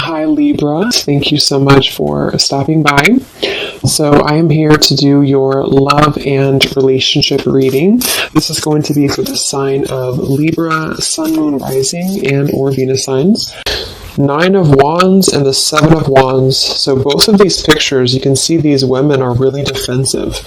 Hi Libra, thank you so much for stopping by. So I am here to do your love and relationship reading. This is going to be for the sign of Libra, Sun, Moon, Rising, and or Venus signs. 9 of Wands and the 7 of Wands. So both of these pictures, you can see these women are really defensive.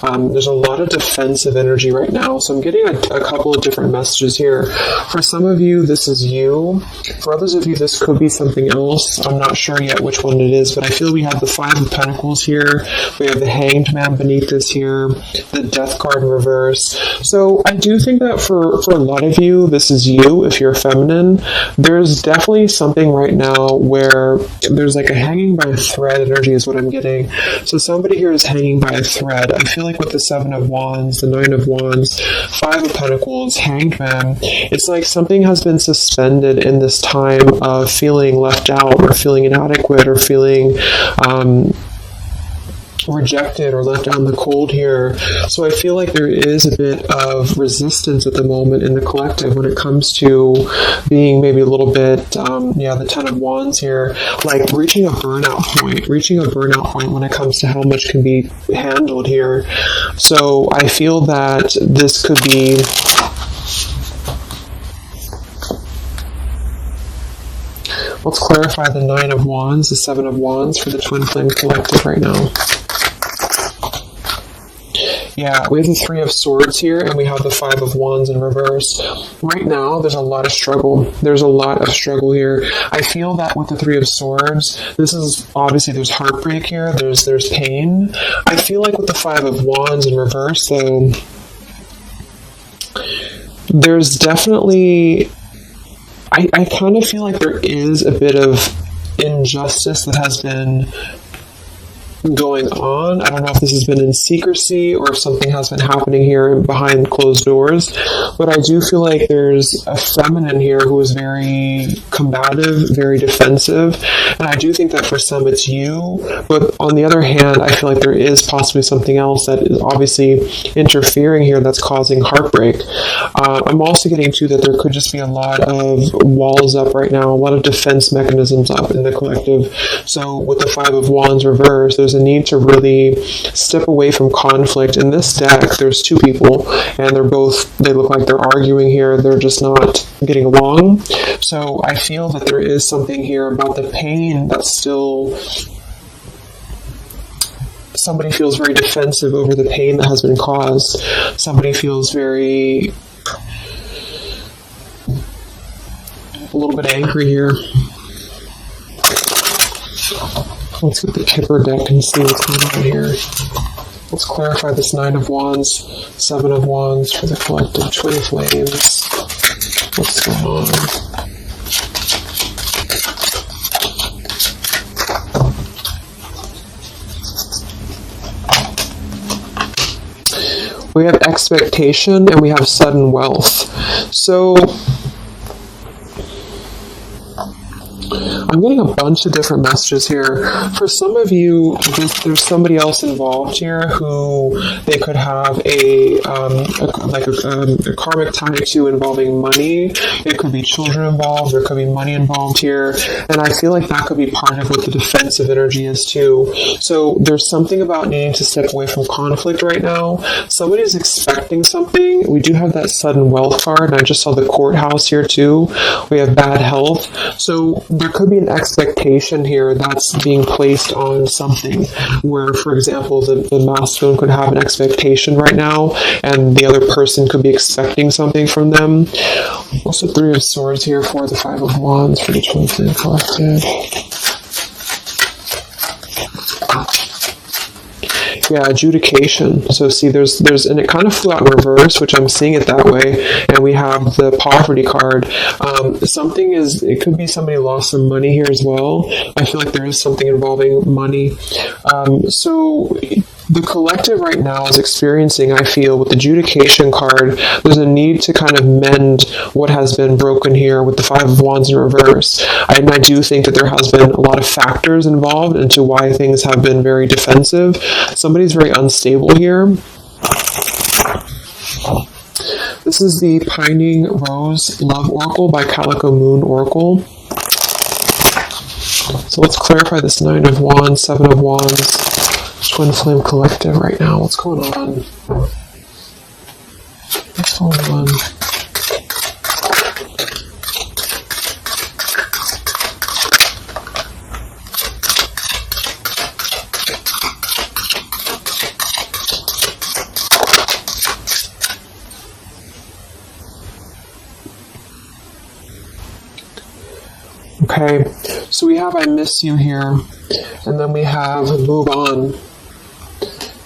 There's a lot of defensive energy right now. So I'm getting a couple of different messages here. For some of you, this is you. For others of you, this could be something else. I'm not sure yet which one it is, but I feel we have the 5 of Pentacles here. We have the Hanged Man beneath this here, the Death card in reverse. So I do think that for a lot of you, this is you. If you're feminine, there's definitely something right now where there's like a hanging by a thread energy is what I'm getting. So somebody here is hanging by a thread. I feel like with the 7 of Wands, the 9 of Wands, 5 of Pentacles, Hanged Man, it's like something has been suspended in this time of feeling left out or feeling inadequate or feeling rejected or left out in the cold here. So I feel like there is a bit of resistance at the moment in the collective when it comes to being maybe a little bit, the 10 of Wands here, like reaching a burnout point when it comes to how much can be handled here. So I feel that this could be let's clarify the 9 of Wands, the 7 of Wands for the Twin Flame Collective right now. Yeah, we have the 3 of Swords here, and we have the 5 of Wands in reverse. Right now, there's a lot of struggle. There's a lot of struggle here. I feel that with the 3 of Swords, this is, obviously, there's heartbreak here, there's pain. I feel like with the 5 of Wands in reverse, though, there's definitely, I kind of feel like there is a bit of injustice that has been going on. I don't know if this has been in secrecy or if something has been happening here behind closed doors, but I do feel like there's a feminine here who is very combative, very defensive, and I do think that for some it's you, but on the other hand, I feel like there is possibly something else that is obviously interfering here that's causing heartbreak. I'm also getting to that there could just be a lot of walls up right now, a lot of defense mechanisms up in the collective. So with the 5 of Wands reverse, there's a need to really step away from conflict. In this deck, there's 2 people, and they look like they're arguing here. They're just not getting along. So I feel that there is something here about the pain that's still... Somebody feels very defensive over the pain that has been caused. Somebody feels a little bit angry here. Let's get the Kipper deck and see what's going on here. Let's clarify this 9 of Wands, 7 of Wands for the collective Twin Flames. What's going on? We have expectation and we have sudden wealth. So I'm getting a bunch of different messages here. For some of you, there's somebody else involved here who they could have a karmic tie to involving money. It could be children involved. There could be money involved here. And I feel like that could be part of what the defensive energy is too. So there's something about needing to step away from conflict right now. Somebody's expecting something. We do have that sudden wealth card, and I just saw the courthouse here too. We have bad health. So there could be an expectation here that's being placed on something where, for example, the masculine could have an expectation right now and the other person could be expecting something from them. Also 3 of Swords here for the 5 of Wands for the Twin Flame Collective. Yeah, adjudication. So see, there's, and it kind of flew out in reverse, which I'm seeing it that way. And we have the poverty card. It could be somebody lost some money here as well. I feel like there is something involving money. So the collective right now is experiencing, I feel, with the adjudication card, there's a need to kind of mend what has been broken here with the 5 of Wands in reverse. And I do think that there has been a lot of factors involved into why things have been very defensive. Somebody's very unstable here. This is the Pining Rose Love Oracle by Calico Moon Oracle. So let's clarify this 9 of Wands, 7 of Wands. Twin Flame Collective right now. What's going on? What's going on? Okay, so we have I miss you here, and then we have move on,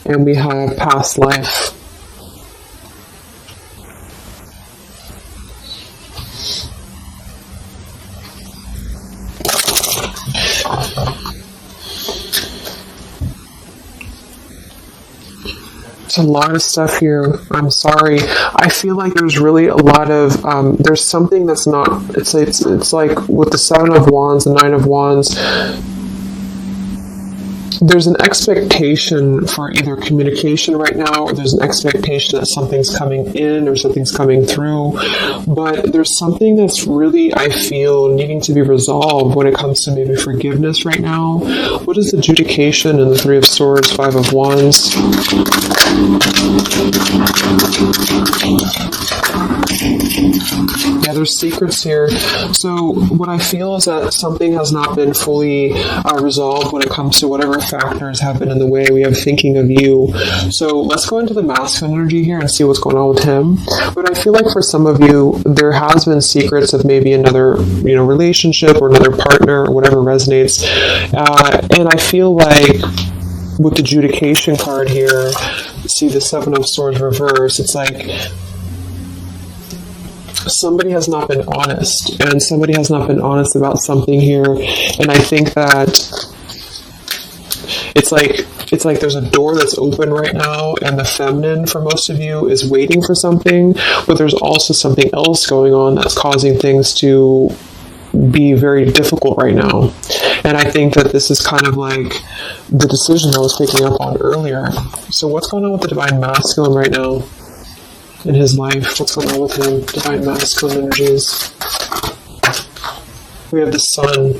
and we have past life. A lot of stuff here. I'm sorry. I feel like there's really a lot of there's something that's not. It's like with the 7 of Wands, the 9 of Wands. There's an expectation for either communication right now, or there's an expectation that something's coming in or something's coming through. But there's something that's really, I feel, needing to be resolved when it comes to maybe forgiveness right now. What is adjudication in the 3 of Swords, 5 of Wands? Yeah, there's secrets here. So what I feel is that something has not been fully resolved when it comes to whatever factors have been in the way. We have thinking of you. So let's go into the masculine energy here and see what's going on with him. But I feel like for some of you, there has been secrets of maybe another, relationship or another partner or whatever resonates. And I feel like with the adjudication card here, see the 7 of Swords reverse, it's like somebody has not been honest, and somebody has not been honest about something here. And I think that it's like there's a door that's open right now, and the feminine for most of you is waiting for something, but there's also something else going on that's causing things to be very difficult right now. And I think that this is kind of like the decision I was picking up on earlier. So what's going on with the Divine Masculine right now in his life? What's going on with him? Divine Masculine energies. We have the Sun.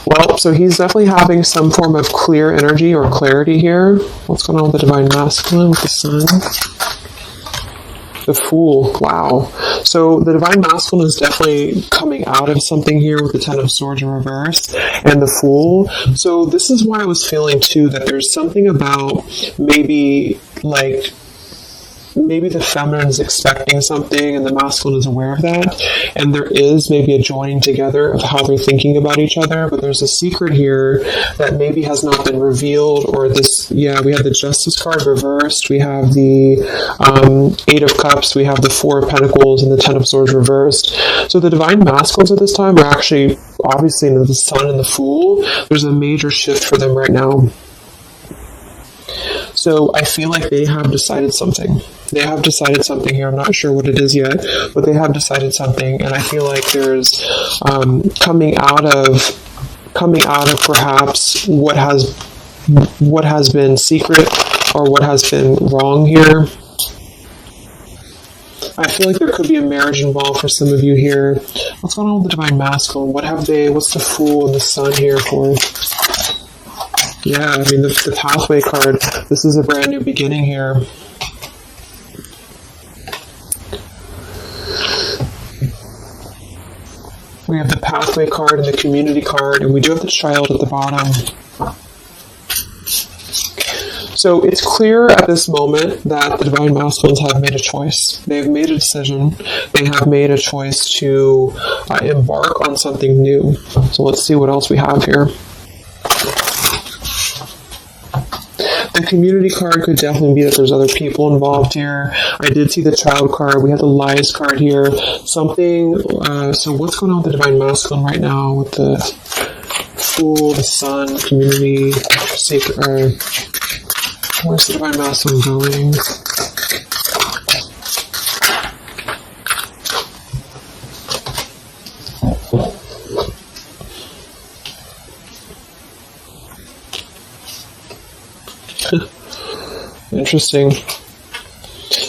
Well, so he's definitely having some form of clear energy or clarity here. What's going on with the Divine Masculine with the Sun? The Fool. Wow. So the Divine Masculine is definitely coming out of something here with the 10 of Swords in reverse and the Fool. So this is why I was feeling too that there's something about maybe the feminine is expecting something and the masculine is aware of that, and there is maybe a joining together of how they're thinking about each other, but there's a secret here that maybe has not been revealed. Or this, we have the Justice card reversed, we have the 8 of Cups, we have the 4 of Pentacles, and the 10 of Swords reversed. So the Divine Masculines at this time are actually obviously in the Sun and the Fool. There's a major shift for them right now. So I feel like they have decided something. They have decided something here. I'm not sure what it is yet, but they have decided something. And I feel like there's coming out of perhaps what has been secret or what has been wrong here. I feel like there could be a marriage involved for some of you here. What's going on with the Divine Masculine? What's the Fool and the Sun here for? Yeah, I mean, the Pathway card, this is a brand new beginning here. We have the Pathway card and the Community card, and we do have the Child at the bottom. So it's clear at this moment that the Divine Masculines have made a choice. They've made a decision. They have made a choice to embark on something new. So let's see what else we have here. The Community card could definitely be that there's other people involved here. I did see the Child card. We have the Lies card here. Something, so what's going on with the Divine Masculine right now with the Fool, the Sun, Community, Sacred, where's the Divine Masculine going? Interesting.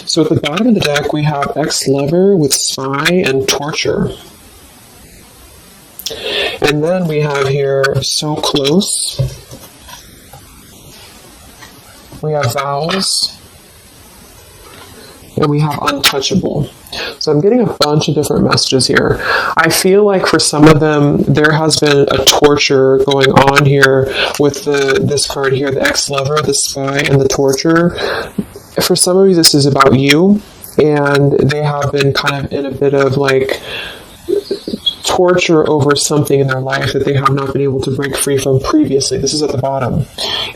So at the bottom of the deck, we have ex-lover with spy and torture. And then we have here so close. We have vows. And we have untouchable. So I'm getting a bunch of different messages here. I feel like for some of them, there has been a torture going on here with this card here, the ex-lover, the spy, and the torture. For some of you, this is about you, and they have been kind of in a bit of like torture over something in their life that they have not been able to break free from previously. This is at the bottom.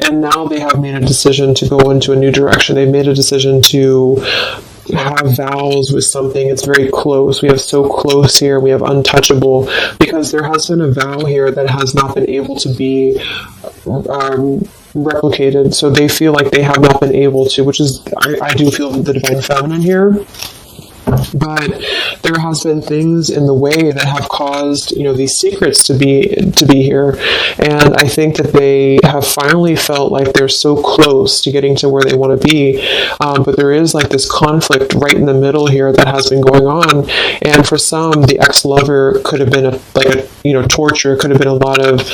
And now they have made a decision to go into a new direction. They've made a decision to have vows with something. It's very close. We have so close here. We have untouchable, because there has been a vow here that has not been able to be replicated. So they feel like they have not been able to, which is, I do feel the divine feminine here. But there has been things in the way that have caused, these secrets to be here, and I think that they have finally felt like they're so close to getting to where they want to be. But there is like this conflict right in the middle here that has been going on, and for some, the ex-lover could have been torture. Could have been a lot of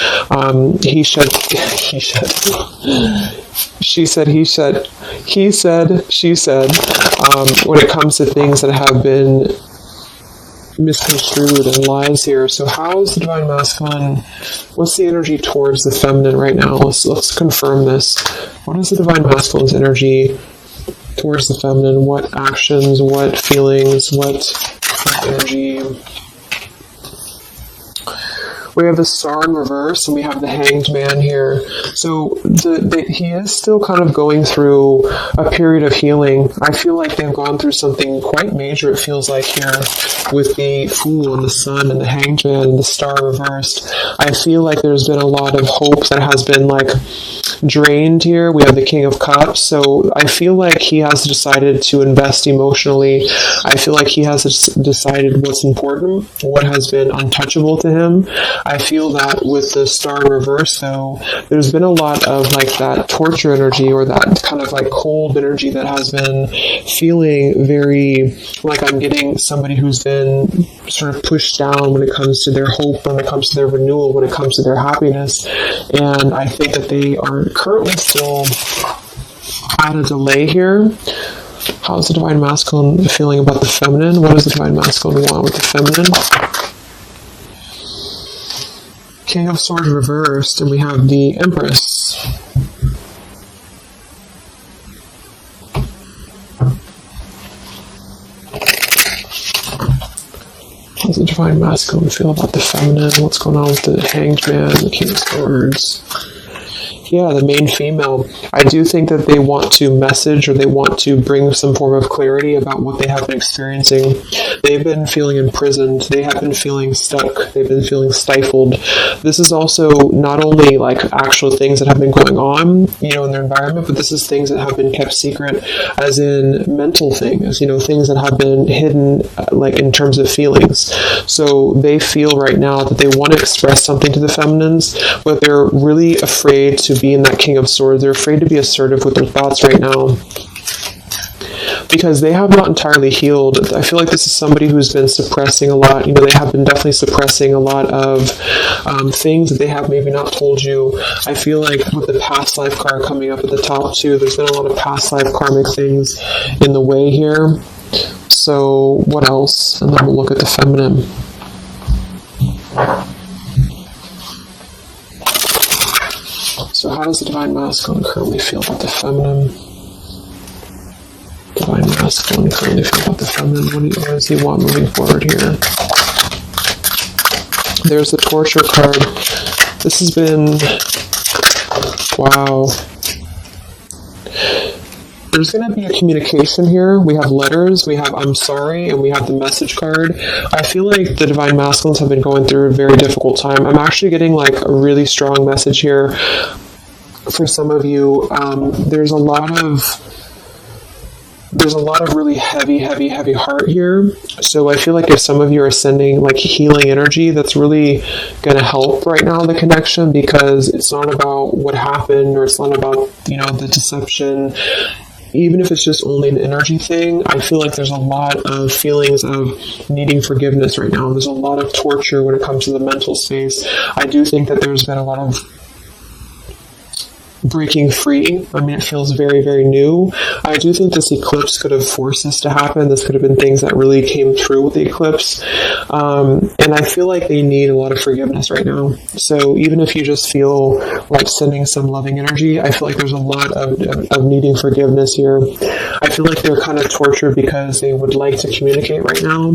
he said, she said, he said, he said, she said, when it comes to things that have been misconstrued and lies here. So how is the divine masculine? What's the energy towards the feminine right now? Let's confirm this. What is the divine masculine's energy towards the feminine? What actions, what feelings, what energy? We have the Star in reverse, and we have the Hanged Man here. So he is still kind of going through a period of healing. I feel like they've gone through something quite major, it feels like, here with the Fool and the Sun and the Hanged Man and the Star reversed. I feel like there's been a lot of hope that has been like drained here. We have the King of Cups. So I feel like he has decided to invest emotionally. I feel like he has decided what's important, what has been untouchable to him. I feel that with the Star in reverse, though, there's been a lot of like that torture energy, or that kind of like cold energy that has been feeling very like I'm getting somebody who's been sort of pushed down when it comes to their hope, when it comes to their renewal, when it comes to their happiness. And I think that they are currently still at a delay here. How's the divine masculine feeling about the feminine? What does the divine masculine want with the feminine? King of Swords reversed, and we have the Empress. How does the divine masculine feel about the feminine? What's going on with the Hanged Man, the King of Swords? Yeah, the main female. I do think that they want to message, or they want to bring some form of clarity about what they have been experiencing. They've been feeling imprisoned. They have been feeling stuck. They've been feeling stifled. This is also not only like actual things that have been going on, in their environment, but this is things that have been kept secret, as in mental things, things that have been hidden, like in terms of feelings. So they feel right now that they want to express something to the feminines, but they're really afraid to be in that King of Swords. They're afraid to be assertive with their thoughts right now, because they have not entirely healed. I feel like this is somebody who's been suppressing a lot. They have been definitely suppressing a lot of things that they have maybe not told you. I feel like with the past life card coming up at the top too, there's been a lot of past life karmic things in the way here. So what else? And then we'll look at the feminine. So how does the divine masculine currently feel about the feminine? Divine masculine currently feel about the feminine. What does he want moving forward here? There's the torture card. This has been... Wow. There's going to be a communication here. We have letters, we have I'm sorry, and we have the message card. I feel like the divine masculines have been going through a very difficult time. I'm actually getting like a really strong message here for some of you. There's a lot of really heavy heart here. So I feel like if some of you are sending like healing energy, that's really going to help right now, the connection, because it's not about what happened, or it's not about, the deception. even if it's just only an energy thing, I feel like there's a lot of feelings of needing forgiveness right now. There's a lot of torture when it comes to the mental space. I do think that there's been a lot of breaking free. I mean, it feels very, very new. I do think this eclipse could have forced this to happen. This could have been things that really came through with the eclipse. And I feel like they need a lot of forgiveness right now. So even if you just feel like sending some loving energy, I feel like there's a lot of needing forgiveness here. I feel like they're kind of tortured because they would like to communicate right now.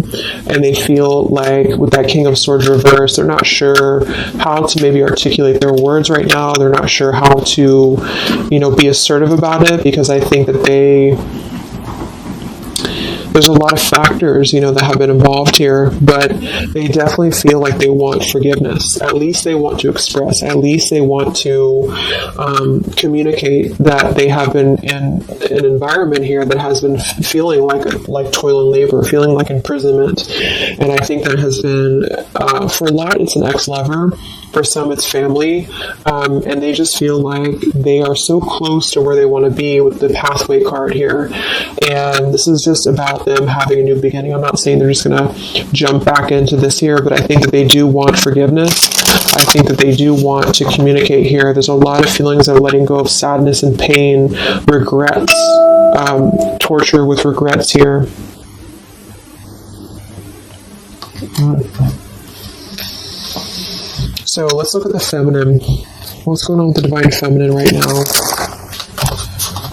And they feel like with that King of Swords reverse, they're not sure how to maybe articulate their words right now. They're not sure how to be assertive about it, because I think that there's a lot of factors, that have been involved here, but they definitely feel like they want forgiveness. At least they want to express, at least they want to communicate that they have been in an environment here that has been feeling like toil and labor, feeling like imprisonment. And I think that has been, for a lot, it's an ex-lover. For some, it's family, and they just feel like they are so close to where they want to be with the pathway card here. And this is just about them having a new beginning. I'm not saying they're just going to jump back into this here, but I think that they do want forgiveness. I think that they do want to communicate here. There's a lot of feelings of letting go of sadness and pain, regrets, torture with regrets here. So let's look at the feminine. What's going on with the divine feminine right now?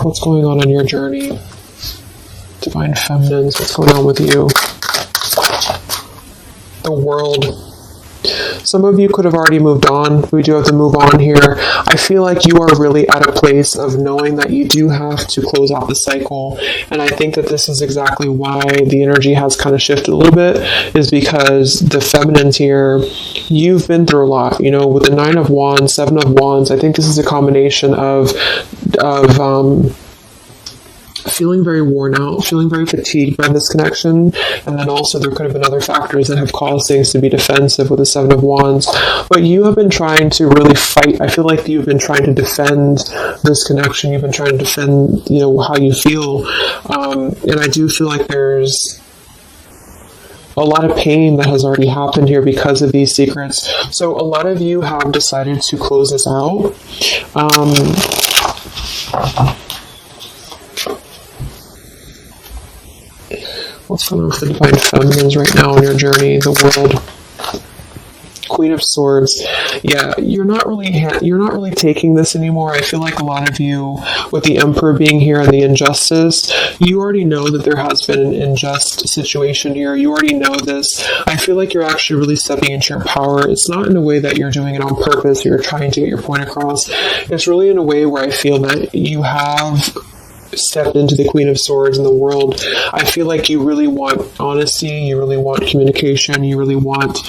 What's going on your journey? Divine feminines, what's going on with you? The world. Some of you could have already moved on. We do have to move on here. I feel like you are really at a place of knowing that you do have to close out the cycle. And I think that this is exactly why the energy has kind of shifted a little bit, is because the feminines here, you've been through a lot. With the 9 of Wands, 7 of Wands, I think this is a combination of feeling very worn out, feeling very fatigued by this connection, and then also there could have been other factors that have caused things to be defensive with the 7 of Wands. But you have been trying to really fight. I feel like you've been trying to defend this connection. You've been trying to defend, how you feel. And I do feel like there's a lot of pain that has already happened here because of these secrets. So a lot of you have decided to close this out. What's going on with the divine feminines right now in your journey, the world? Queen of Swords. Yeah, you're not really taking this anymore. I feel like a lot of you, with the Emperor being here and the injustice, you already know that there has been an unjust situation here. You already know this. I feel like you're actually really stepping into your power. It's not in a way that you're doing it on purpose, or you're trying to get your point across. It's really in a way where I feel that you have stepped into the Queen of Swords in the world. I feel like you really want honesty, you really want communication, you really want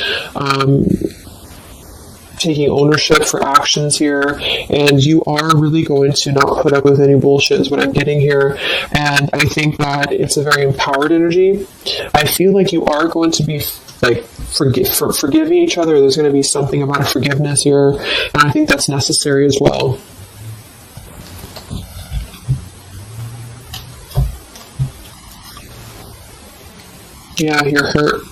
taking ownership for actions here, and you are really going to not put up with any bullshit is what I'm getting here. And I think that it's a very empowered energy. I feel like you are going to be forgiving each other. There's going to be something about a forgiveness here, and I think that's necessary as well. Yeah, you're hurt.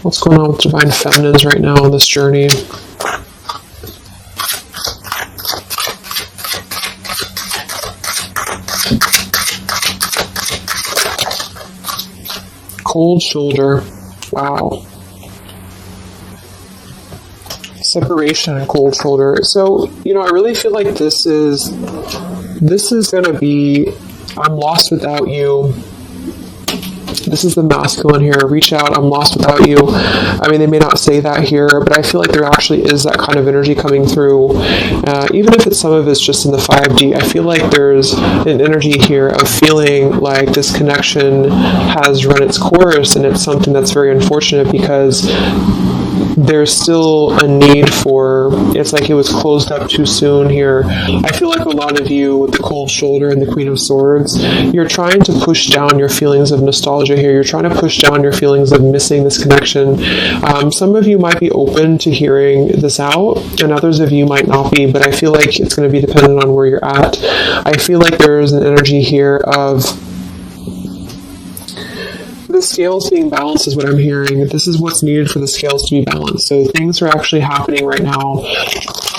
What's going on with divine feminines right now on this journey? Cold shoulder. Wow. Separation and cold shoulder. So, I really feel like this is going to be, I'm lost without you. This is the masculine here. Reach out, I'm lost without you. I mean, they may not say that here, but I feel like there actually is that kind of energy coming through. Even if some of it's just in the 5D, I feel like there's an energy here of feeling like this connection has run its course, and it's something that's very unfortunate because there's still a need for, it's like it was closed up too soon here. I feel like a lot of you with the cold shoulder and the Queen of Swords, you're trying to push down your feelings of nostalgia here. You're trying to push down your feelings of missing this connection. Some of you might be open to hearing this out, and others of you might not be, but I feel like it's going to be dependent on where you're at. I feel like there's an energy here of the scales being balanced is what I'm hearing. This is what's needed for the scales to be balanced. So things are actually happening right now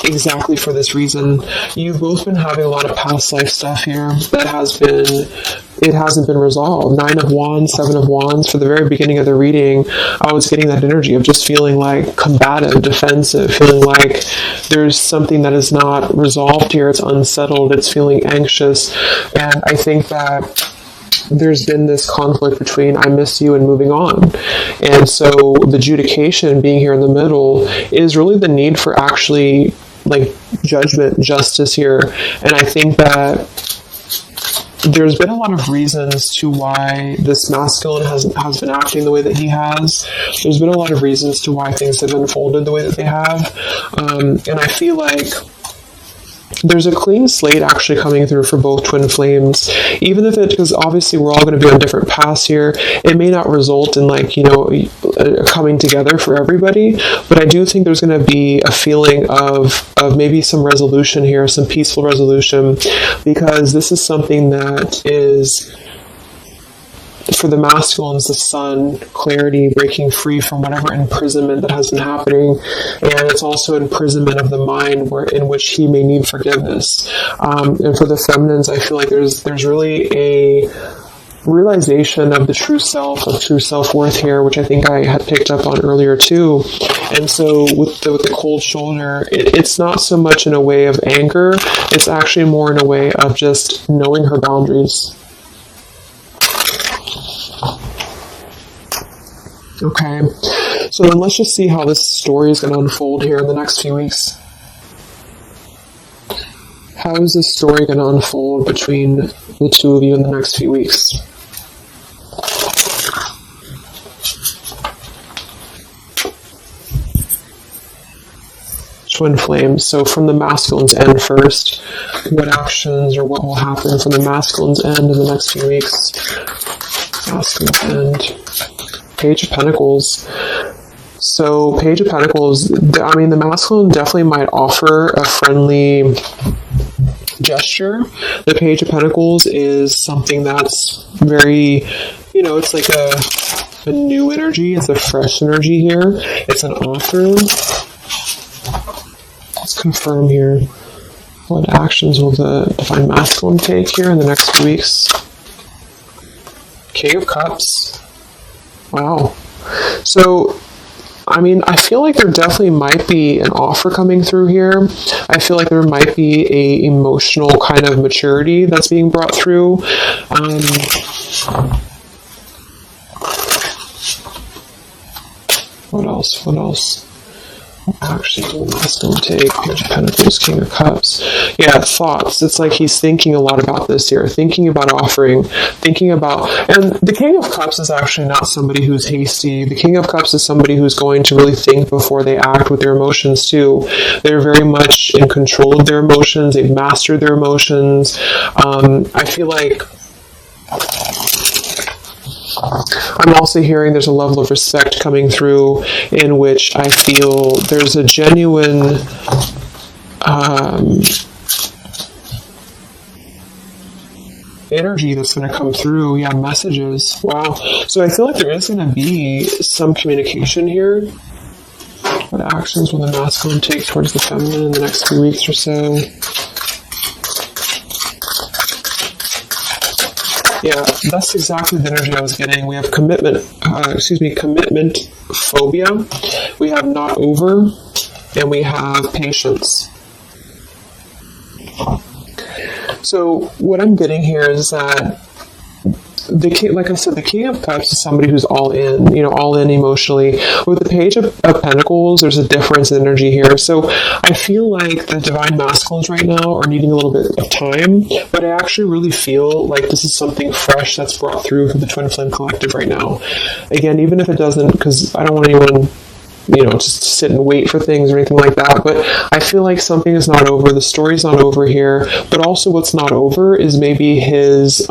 exactly for this reason. You've both been having a lot of past life stuff here that hasn't been resolved. 9 of Wands, 7 of Wands. For the very beginning of the reading, I was getting that energy of just feeling like combative, defensive, feeling like there's something that is not resolved here. It's unsettled. It's feeling anxious. And I think that there's been this conflict between I miss you and moving on. And so the adjudication being here in the middle is really the need for actually like judgment, justice here. And I think that there's been a lot of reasons to why this masculine has been acting the way that he has. There's been a lot of reasons to why things have unfolded the way that they have. And I feel like there's a clean slate actually coming through for both twin flames, even if because obviously we're all going to be on different paths here. It may not result in like, coming together for everybody, but I do think there's going to be a feeling of maybe some resolution here, some peaceful resolution, because this is something that is, for the masculines, the sun, clarity, breaking free from whatever imprisonment that has been happening, and it's also imprisonment of the mind in which he may need forgiveness. And for the feminines, I feel like there's really a realization of the true self, of true self-worth here, which I think I had picked up on earlier too. And so with the cold shoulder, it's not so much in a way of anger, it's actually more in a way of just knowing her boundaries. Okay, so then let's just see how this story is going to unfold here in the next few weeks. How is this story going to unfold between the two of you in the next few weeks? Twin flames. So from the masculine's end first, what actions or what will happen from the masculine's end in the next few weeks? Masculine's end. Page of Pentacles. So Page of Pentacles, I mean, the masculine definitely might offer a friendly gesture. The Page of Pentacles is something that's very, it's like a new energy. It's a fresh energy here. It's an offer. Let's confirm here. What actions will the Divine Masculine take here in the next few weeks? King of Cups. Wow. So, I mean, I feel like there definitely might be an offer coming through here. I feel like there might be a emotional kind of maturity that's being brought through. What else? Actually, the masculine take, Page of Pentacles, King of Cups. Yeah, thoughts. It's like he's thinking a lot about this here, thinking about offering, thinking about, and the King of Cups is actually not somebody who's hasty. The King of Cups is somebody who's going to really think before they act with their emotions too. They're very much in control of their emotions. They've mastered their emotions. I feel like I'm also hearing there's a level of respect coming through in which I feel there's a genuine energy that's going to come through. Yeah, messages. Wow. So I feel like there is going to be some communication here. What actions will the masculine take towards the feminine in the next few weeks or so? Yeah, that's exactly the energy I was getting. We have commitment phobia. We have not over, and we have patience. So what I'm getting here is that like I said, the King of Cups is somebody who's all in emotionally. With the Page of Pentacles, there's a difference in energy here. So I feel like the Divine Masculines right now are needing a little bit of time, but I actually really feel like this is something fresh that's brought through for the Twin Flame Collective right now. Again, even if it doesn't, because I don't want anyone just sit and wait for things or anything like that. But I feel like something is not over. The story's not over here. But also what's not over is maybe his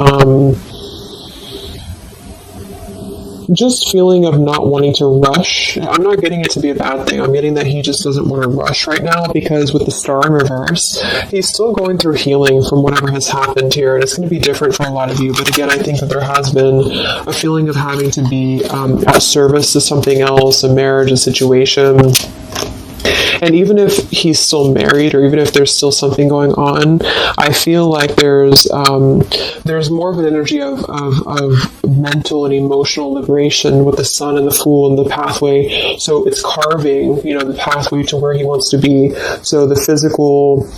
just feeling of not wanting to rush. I'm not getting it to be a bad thing. I'm getting that he just doesn't want to rush right now, because with the star in reverse, he's still going through healing from whatever has happened here, and it's going to be different for a lot of you. But again, I think that there has been a feeling of having to be at service to something else, a marriage, a situation. And even if he's still married, or even if there's still something going on, I feel like there's more of an energy of mental and emotional liberation with the Sun and the Fool and the pathway. So it's carving, the pathway to where he wants to be. So the physical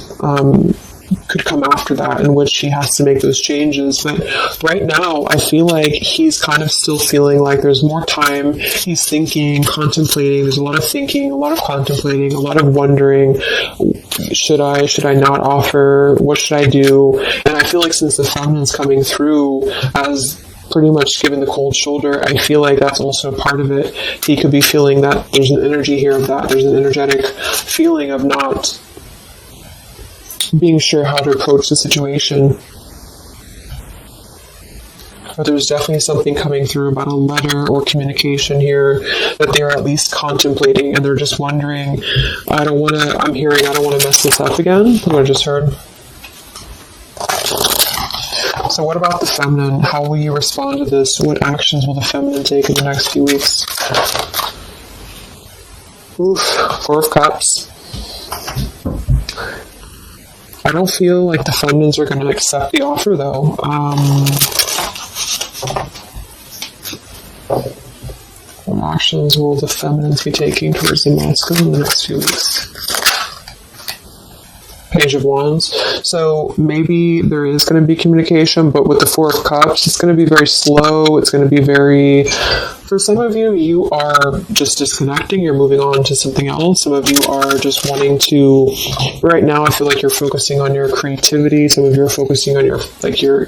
could come after that, in which he has to make those changes. But right now, I feel like he's kind of still feeling like there's more time. He's thinking, contemplating. There's a lot of thinking, a lot of contemplating, a lot of wondering. Should I not offer? What should I do? And I feel like since the feminine's coming through as pretty much given the cold shoulder, I feel like that's also a part of it. He could be feeling that there's an energy here of that. There's an energetic feeling of not being sure how to approach the situation. But there's definitely something coming through about a letter or communication here that they're at least contemplating, and they're just wondering, I don't want to mess this up again, what I just heard. So what about the feminine? How will you respond to this? What actions will the feminine take in the next few weeks? Oof, Four of Cups. I don't feel like the feminines are going to accept the offer, though. What actions will the feminines be taking towards the masculine in the next few weeks? Page of Wands. So maybe there is going to be communication, but with the Four of Cups, it's going to be very slow. It's going to be very... For some of you, you are just disconnecting. You're moving on to something else. Some of you are just wanting to... Right now, I feel like you're focusing on your creativity. Some of you are focusing on your career,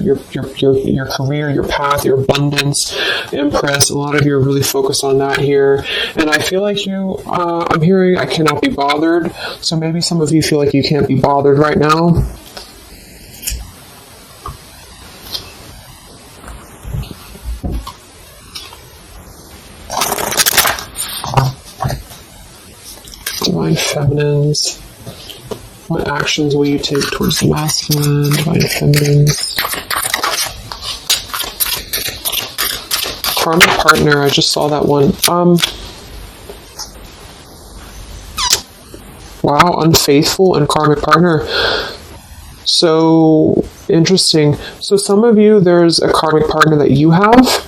your path, your abundance, Empress. A lot of you are really focused on that here. And I feel like I'm hearing I cannot be bothered. So maybe some of you feel like you can't be bothered right now. Divine Feminines. What actions will you take towards the masculine? Divine Feminines. Karmic Partner. I just saw that one. Wow, Unfaithful and Karmic Partner. So interesting. So some of you, there's a karmic partner that you have.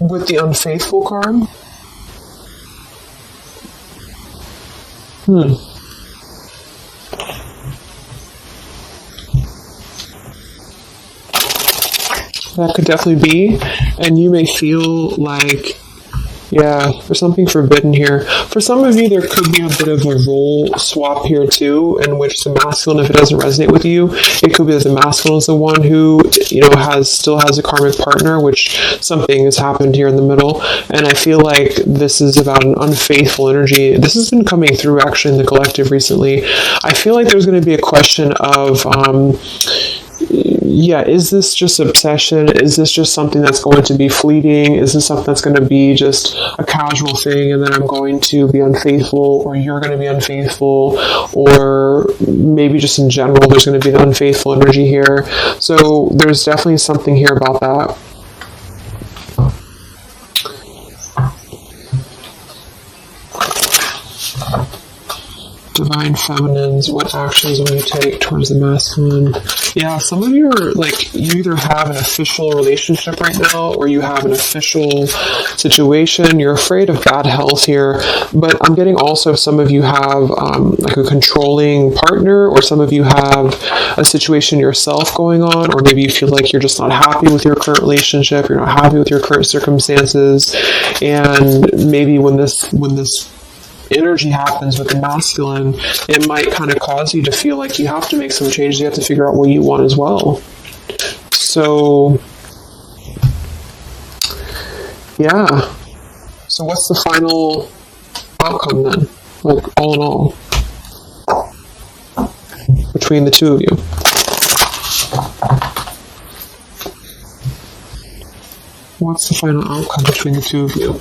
With the Unfaithful card? That could definitely be. And you may feel like, yeah, there's something forbidden here. For some of you, there could be a bit of a role swap here too, in which the masculine, if it doesn't resonate with you, it could be that the masculine is the one who, still has a karmic partner, which something has happened here in the middle. And I feel like this is about an unfaithful energy. This has been coming through actually in the collective recently. I feel like there's going to be a question of, is this just obsession? Is this just something that's going to be fleeting? Is this something that's going to be just a casual thing, and then I'm going to be unfaithful, or you're going to be unfaithful, or maybe just in general there's going to be an unfaithful energy here. So there's definitely something here about that. Divine Feminines, what actions will you take towards the masculine? Yeah, some of you are you either have an official relationship right now, or you have an official situation. You're afraid of bad health here, but I'm getting also some of you have a controlling partner, or some of you have a situation yourself going on, or maybe you feel like you're just not happy with your current relationship, you're not happy with your current circumstances, and maybe when this energy happens with the masculine, it might kind of cause you to feel like you have to make some changes. You have to figure out what you want as well. So Yeah. So what's the final outcome then? Like, all in all, between the two of you? What's the final outcome between the two of you?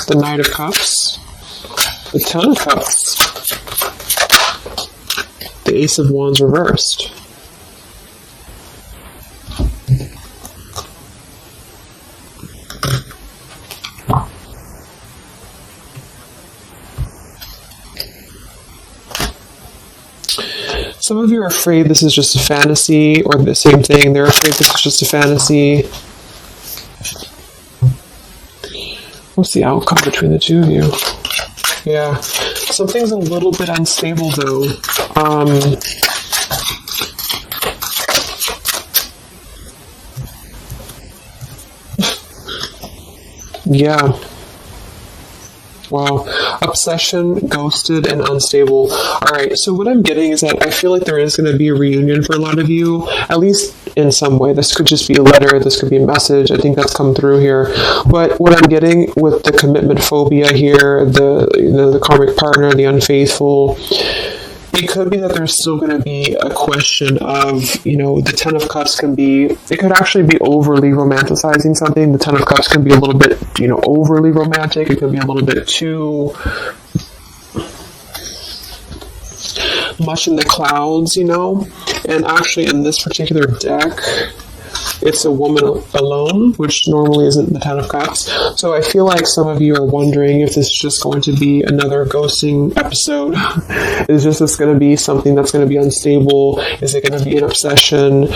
The Knight of Cups, the Ten of Cups, the Ace of Wands reversed. Some of you are afraid this is just a fantasy, or the same thing, they're afraid this is just a fantasy. What's the outcome between the two of you? Yeah, something's a little bit unstable though. Yeah. Wow. Obsession, ghosted, and unstable. Alright, so what I'm getting is that I feel like there is going to be a reunion for a lot of you, at least in some way. This could just be a letter, this could be a message. I think that's come through here. But what I'm getting with the commitment phobia here, the karmic partner, the unfaithful, it could be that there's still going to be a question of, the Ten of Cups it could actually be overly romanticizing something. The Ten of Cups can be a little bit, overly romantic. It could be a little bit too much in the clouds, And actually in this particular deck, it's a woman alone, which normally isn't the Ten of Cups. So I feel like some of you are wondering if this is just going to be another ghosting episode. Is this going to be something that's going to be unstable? Is it going to be an obsession?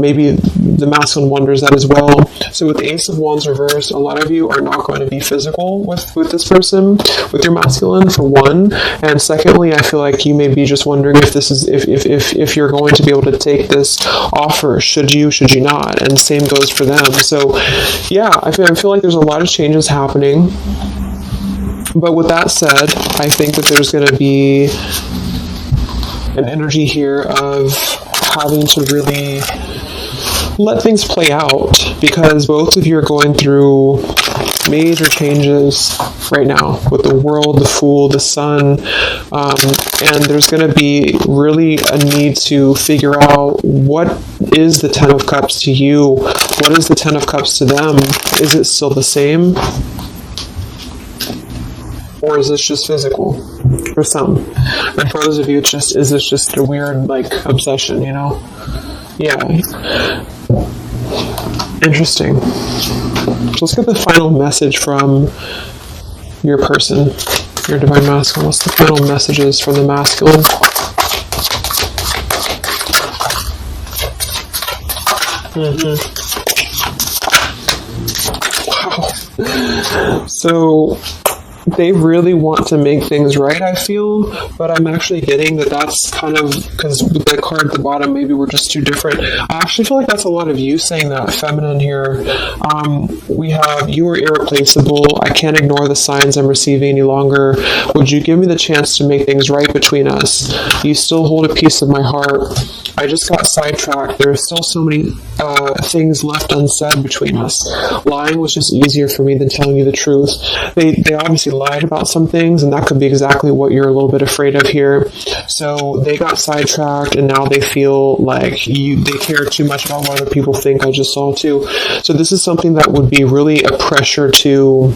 Maybe the masculine wonders that as well. So with the Ace of Wands reversed, a lot of you are not going to be physical with this person, with your masculine, for one. And secondly, I feel like you may be just wondering if this is if you're going to be able to take this offer. Should you not? And same goes for them. So yeah, I feel like there's a lot of changes happening. But with that said, I think that there's going to be an energy here of having to really let things play out, because both of you are going through major changes right now with the World, the Fool, the Sun, and there's going to be really a need to figure out what is the Ten of Cups to you, what is the Ten of Cups to them. Is it still the same, or is this just physical for some? And for others of you, is this just a weird obsession? Yeah. Interesting. So let's get the final message from your person, your divine masculine. What's the final messages from the masculine? Wow. So they really want to make things right, I feel, but I'm actually getting that's kind of, because with the card at the bottom, maybe we're just too different. I actually feel like that's a lot of you saying that, feminine here. We have, you are irreplaceable. I can't ignore the signs I'm receiving any longer. Would you give me the chance to make things right between us? You still hold a piece of my heart. I just got sidetracked. There are still so many things left unsaid between us. Lying was just easier for me than telling you the truth. They obviously lied about some things, and that could be exactly what you're a little bit afraid of here. So they got sidetracked, and now they feel like they care too much about what other people think. I just saw too. So this is something that would be really a pressure to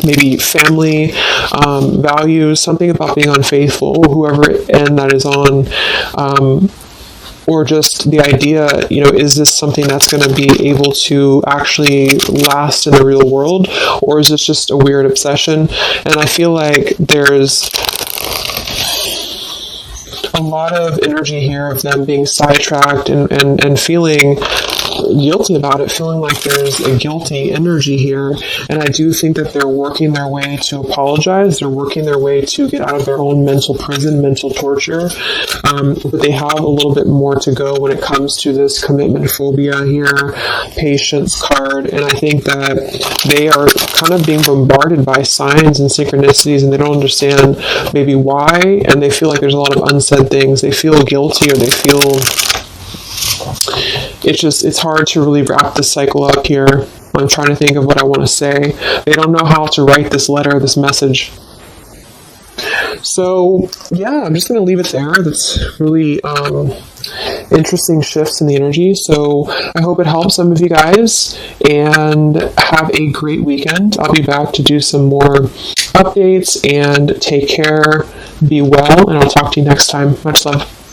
maybe family, values, something about being unfaithful, whoever end that is on, or just the idea, is this something that's going to be able to actually last in the real world, or is this just a weird obsession? And I feel like there's a lot of energy here of them being sidetracked and feeling guilty about it, feeling like there's a guilty energy here. And I do think that they're working their way to apologize. They're working their way to get out of their own mental prison, mental torture. But they have a little bit more to go when it comes to this commitment phobia here, patience card. And I think that they are kind of being bombarded by signs and synchronicities, and they don't understand maybe why. And they feel like there's a lot of unsaid things. They feel guilty, or they feel it's hard to really wrap this cycle up here. I'm trying to think of what I want to say. They don't know how to write this letter, this message. So, yeah, I'm just going to leave it there. That's really interesting shifts in the energy. So I hope it helps some of you guys, and have a great weekend. I'll be back to do some more updates, and take care, be well, and I'll talk to you next time. Much love.